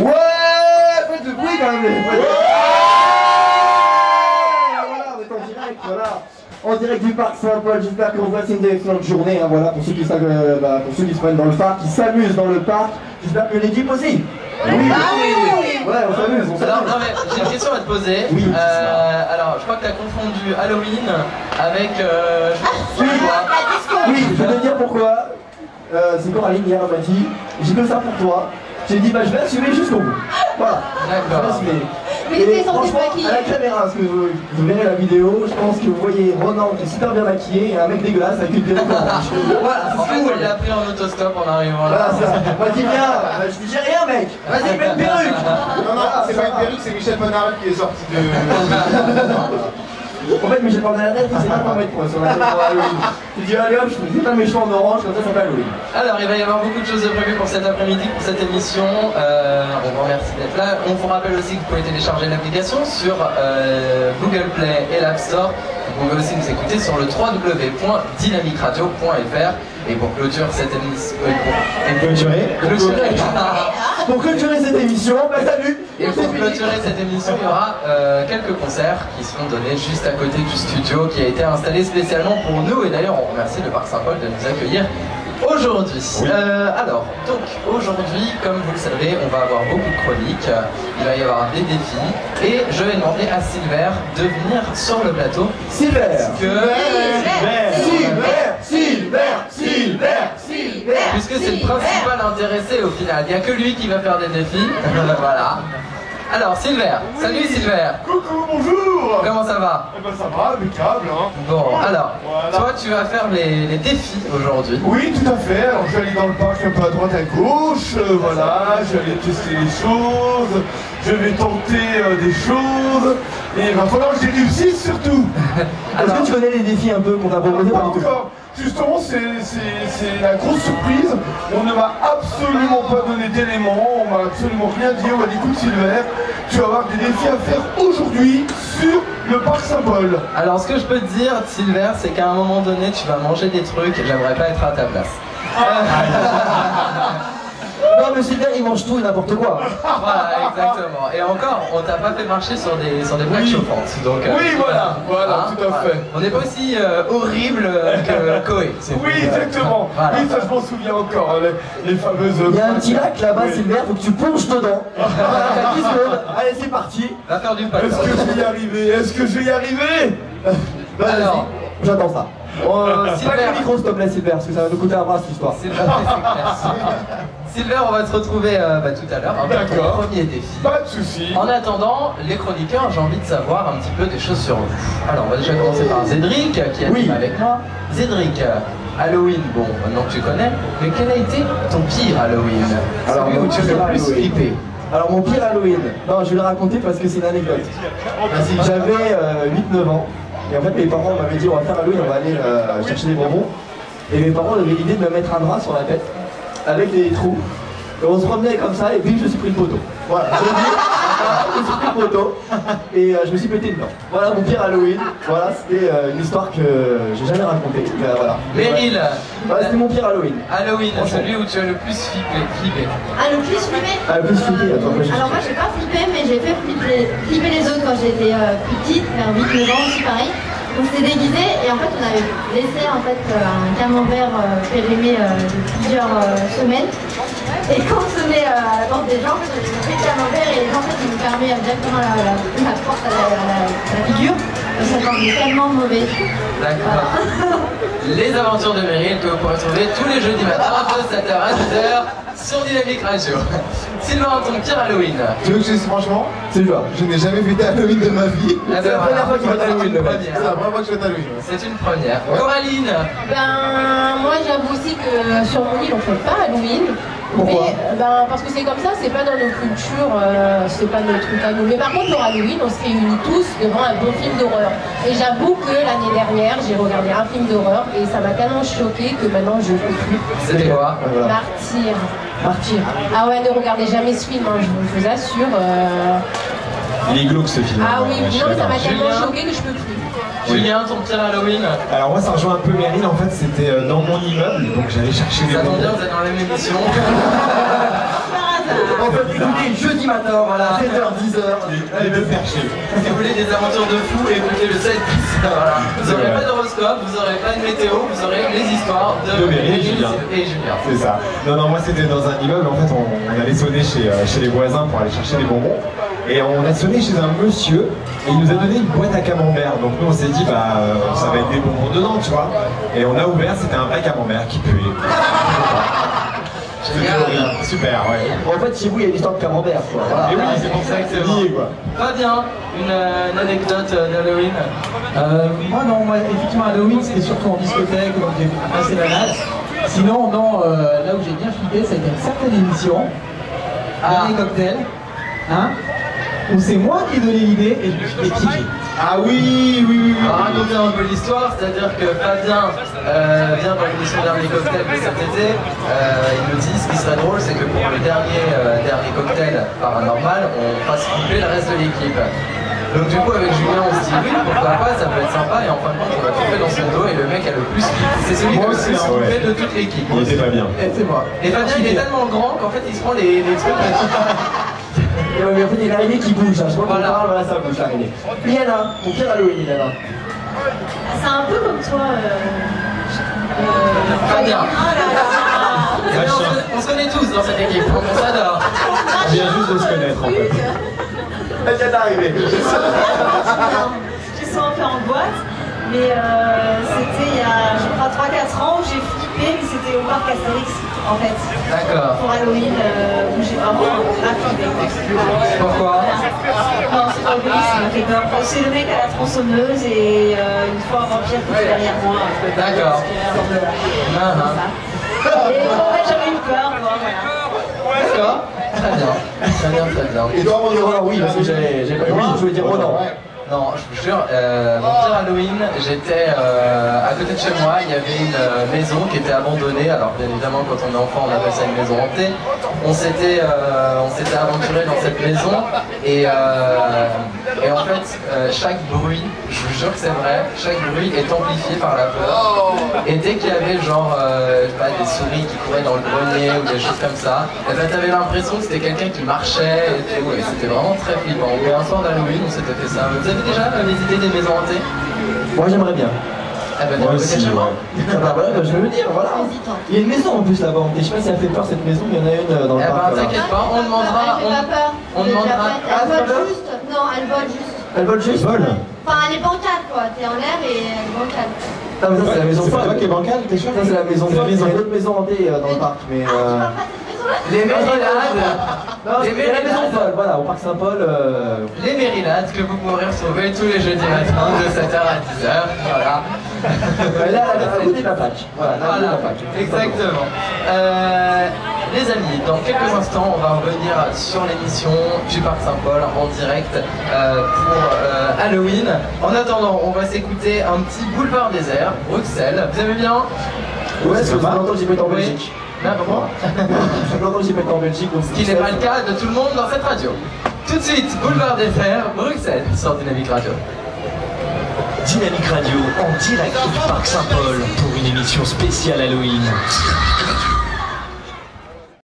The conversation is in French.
Ouais, faites du bruit quand même. Ouais. Voilà, on est en direct, voilà. En direct du parc Saint-Paul, j'espère que vous passez une excellente journée, hein, voilà, pour ceux qui se prennent dans le parc, qui s'amusent dans le parc, j'espère que l'équipe aussi. Oui, oui. Ouais, on s'amuse, on s'amuse. Alors, non mais j'ai une question à te poser. Oui. Alors, je crois que tu as confondu Halloween avec... Oui, je vais te dire pourquoi. C'est Coraline hier m'a dit, j'ai que ça pour toi. J'ai dit bah je vais assumer jusqu'au bout. Voilà. D'accord. Et franchement, à la caméra, parce que vous verrez la vidéo, je pense que vous voyez Ronan qui est super bien maquillé et un mec dégueulasse avec une perruque orange. Voilà, En fait, il a pris en autostop en arrivant là. Voilà, ça. Moi dis bien, je dis j'ai rien mec. Vas-y, mets une perruque. Non, c'est pas une perruque, c'est Michel Polnareff qui est sorti de... En fait, mais j'ai pas de la tête, c'est pas pour mettre quoi sur la tête pour Halloween. Tu dis allez hop, je fais un méchant en orange, comme ça fait Halloween. Alors, il va y avoir beaucoup de choses de prévues pour cet après-midi, pour cette émission. On vous remercie d'être là. On vous rappelle aussi que vous pouvez télécharger l'application sur Google Play et l'App Store. Vous pouvez aussi nous écouter sur le www.dynamicradio.fr. Et pour clôturer cette émission... Pour clôturer cette émission, bah salut. Et pour clôturer cette émission, il y aura quelques concerts qui seront donnés juste à côté du studio qui a été installé spécialement pour nous. Et d'ailleurs, on remercie le Parc Saint-Paul de nous accueillir aujourd'hui. Oui. Alors, donc aujourd'hui, comme vous le savez, on va avoir beaucoup de chroniques. Il va y avoir des défis. Et je vais demander à Silver de venir sur le plateau. Silver. Puisque c'est le principal intéressé au final. Il n'y a que lui qui va faire des défis. Voilà. Alors, Silver. Salut Silver. Coucou, bonjour. Comment ça va? Eh ben ça va, impeccable, hein. Bon, alors, voilà. toi tu vas faire les défis aujourd'hui. Oui, tout à fait. Alors je vais aller dans le parc un peu à droite, à gauche, voilà, je vais aller tester les choses, je vais tenter des choses, et il va falloir que j'y réussisse surtout. Est-ce que tu connais les défis un peu qu'on t'a proposé Pas par tout? encore. Justement, c'est la grosse surprise. On ne m'a absolument pas donné d'éléments, on m'a absolument rien dit. On m'a dit écoute Silver, tu vas avoir des défis à faire aujourd'hui sur le parc Saint-Paul. Alors ce que je peux te dire, Silver, c'est qu'à un moment donné, tu vas manger des trucs et j'aimerais pas être à ta place. Non mais Silver il mange tout et n'importe quoi. Voilà, exactement. Et encore, on t'a pas fait marcher sur des plaques chauffantes. Donc, Oui, voilà, tout à fait. On n'est pas aussi horrible que Koé. Oui, exactement. Voilà. Oui, ça je m'en souviens encore, les fameuses... Il y a un petit lac là-bas Oui. Silver, faut que tu plonges dedans. Voilà, t'as 10 secondes. Allez c'est parti. Va faire du patin. Est-ce que je vais y arriver? Est-ce que je vais y arriver? Alors, J'attends ça. Pas Silver. que le micro s'il te plaît Silver, parce que ça va nous coûter un bras cette histoire. C'est clair. Silver, on va te retrouver tout à l'heure. D'accord. Premier défi. Pas de soucis. En attendant, les chroniqueurs, j'ai envie de savoir un petit peu des choses sur vous. Alors, on va déjà commencer par Zédric, qui anime Oui. avec moi. Zédric, Halloween, bon, maintenant que tu connais, mais quel a été ton pire Halloween? Alors, Celui mon où tu as pire le plus Halloween. flippé. Alors mon pire Halloween, non je vais le raconter parce que c'est une anecdote. J'avais 8-9 ans et en fait mes parents m'avaient dit on va faire Halloween, on va aller chercher des bonbons. Et mes parents avaient l'idée de me mettre un drap sur la tête avec des trous. Et on se promenait comme ça et puis je me suis pris le poteau. Voilà, je me suis pris le poteau et je me suis pété dedans. Voilà mon pire Halloween. Voilà, c'était une histoire que j'ai jamais racontée. Voilà. Meryl, Voilà, c'était mon pire Halloween. Halloween, Franchement. celui où tu as le plus flippé. Ah, le plus flippé? Ah, le plus flippé, attends, moi, Alors moi j'ai pas flippé mais j'ai fait flipper les autres quand j'étais plus petite, vers 8-9 ans aussi pareil. On s'était déguisé et en fait on avait laissé un camembert périmé de plusieurs semaines. Et quand on sonnait à la porte des gens, en fait, on avait pris le camembert et les gens en fait, ils nous fermaient directement la porte à la figure. Et ça semblait tellement mauvais. D'accord. Les aventures de Meryl que vous pourrez trouver tous les jeudis matins de 7h à 10h sur Dynamic Radio. Sylvain, ton pire Halloween? Tu veux que je dise franchement? C'est le Je n'ai jamais fêté Halloween de ma vie. Ah ben la première fois qu'il va c'est Halloween, une le mec. C'est la première. première fois que je fête Halloween. C'est une première. Coraline, Ben, moi j'avoue aussi que sur mon île on fait pas Halloween. Pourquoi? Mais, parce que c'est comme ça, c'est pas dans nos cultures, c'est pas notre truc à nous. Mais par contre pour Halloween, on se réunit tous devant un bon film d'horreur. Et j'avoue que l'année dernière, j'ai regardé un film d'horreur et ça m'a tellement choqué que maintenant je ne peux plus. c'était quoi? Voilà. Martyr. Martyr. Ah ouais, ne regardez jamais ce film, hein, je vous assure. Il est glauque ce film. Ah oui, non mais ça m'a tellement Julien. choqué que je peux plus. Julien, ton pire Halloween? Alors moi ça rejoint un peu Meryl, en fait c'était dans mon immeuble, donc j'allais chercher des Ça tombe bien, bonbons. vous êtes dans la même émission. En fait, écoutez, jeudi matin, voilà, 7h, 10h. Les deux perchés. Si vous voulez des aventures de fou, écoutez le 7-10. Voilà. Vous n'aurez pas d'horoscope, vous n'aurez pas de météo, vous aurez les histoires de Meryl et Julien. C'est ça. Non, moi c'était dans un immeuble, en fait on allait sonner chez les voisins pour aller chercher des bonbons. Et on a sonné chez un monsieur et il nous a donné une boîte à camembert. Donc nous on s'est dit ça va être des bonbons dedans, tu vois. Et on a ouvert, c'était un vrai camembert qui puait. C'était horrible. Super, ouais. En fait, chez vous, il y a une histoire de camembert, quoi. Voilà. Et oui, c'est pour ça que c'est lié, quoi. Fabien, une anecdote d'Halloween. Moi, effectivement, Halloween, c'était surtout en discothèque, donc j'ai passé la natte. Sinon, non, là où j'ai bien flippé, ça a été une certaine émission, Dernier Cocktail, hein, où c'est moi qui ai donné l'idée et je me suis fait piquer. Ah oui. Racontez un peu l'histoire, c'est-à-dire que Fabien vient dans l'émission Dernier Cocktail de cet été. Il me dit ce qui serait drôle, c'est que pour le dernier cocktail paranormal, on fasse flipper le reste de l'équipe. Donc du coup avec Julien on se dit oui pourquoi pas, ça peut être sympa et en fin de compte on va flipper dans son dos et le mec a le plus flippé. C'est celui qui a le plus flippé de toute l'équipe. Il était pas bien. Et c'est moi. Et Fabien il est tellement grand qu'en fait il se prend les trucs. Et en fait, il y a l'araignée qui bouge, hein. Je crois qu'on parle, voilà, ça bouge l'araignée. Liana, ton pire Halloween, Liana. C'est un peu comme toi. Fabien. Oh là là. On se connaît tous dans cette équipe, on s'adore. On vient juste de se connaître en fait. Elle vient d'arriver. J'ai souvent fait en boîte, mais c'était il y a, je crois, 3-4 ans où j'ai flippé, mais c'était au parc Astérix, en fait. D'accord. Pour Halloween, où j'ai vraiment flippé. Pourquoi? Non, c'est pas Obélix, ça m'a fait peur. C'est le mec à la tronçonneuse et une fois un vampire qui est derrière moi. D'accord. Et en fait, j'avais eu peur, moi, voilà. D'accord. Très bien. Et toi, mon erreur, oui, parce que j'ai pas eu. Oui, je voulais dire Ronan. Non, je vous jure, mon pire Halloween, j'étais à côté de chez moi, il y avait une maison qui était abandonnée. Alors bien évidemment, quand on est enfant, on appelle ça une maison hantée. On s'était aventuré dans cette maison et en fait, chaque bruit, je vous jure que c'est vrai, chaque bruit est amplifié par la peur. Et dès qu'il y avait genre, je sais pas, des souris qui couraient dans le grenier ou des choses comme ça, et ben t'avais l'impression que c'était quelqu'un qui marchait et tout, et c'était vraiment très flippant. Et un soir d'Halloween, on s'était fait ça. Vous avez déjà visité des maisons hantées? Moi, j'aimerais bien. Eh ben, Moi aussi, chez moi. Ah bah voilà, je vais me dire, voilà. Il y a une maison en plus là-bas. Je sais pas si elle fait peur cette maison, mais il y en a une dans le Eh parc. ben, t'inquiète pas, on demandera. Elle fait pas peur. On demandera. Elle vole juste. Non, elle vole juste. Elle vole juste. Enfin, elle est bancale, quoi. T'es en l'air et elle est bancale. Ah, mais ça, c'est la maison C'est pas toi folle. qui est bancale, t'es sûr? Ça, c'est la maison folle. Il y a une autre maison hantée dans le parc, mais. Ah, tu parles pas de cette maison-là? Les Mérilades. Non, c'est la maison folle, voilà, au parc Saint-Paul. Les Mérilades que vous pourrez retrouver tous les jeudis matins de 7h à 10h. Voilà. Là, à côté de la fac. Voilà, là, à côté de la fac. Exactement. Les amis, dans quelques instants, on va revenir sur l'émission du Parc Saint-Paul en direct pour Halloween. En attendant, on va s'écouter un petit boulevard désert, Bruxelles. Vous aimez bien? Ouais, parce que ça fait longtemps que j'ai pas été en Belgique. N'importe quoi. Ça fait longtemps que j'ai pas été en Belgique. Donc Ce qui n'est pas le cas de tout le monde dans cette radio. Tout de suite, boulevard désert, Bruxelles, sur Dynamique Radio. Dynamique Radio en direct du Parc Saint-Paul pour une émission spéciale Halloween.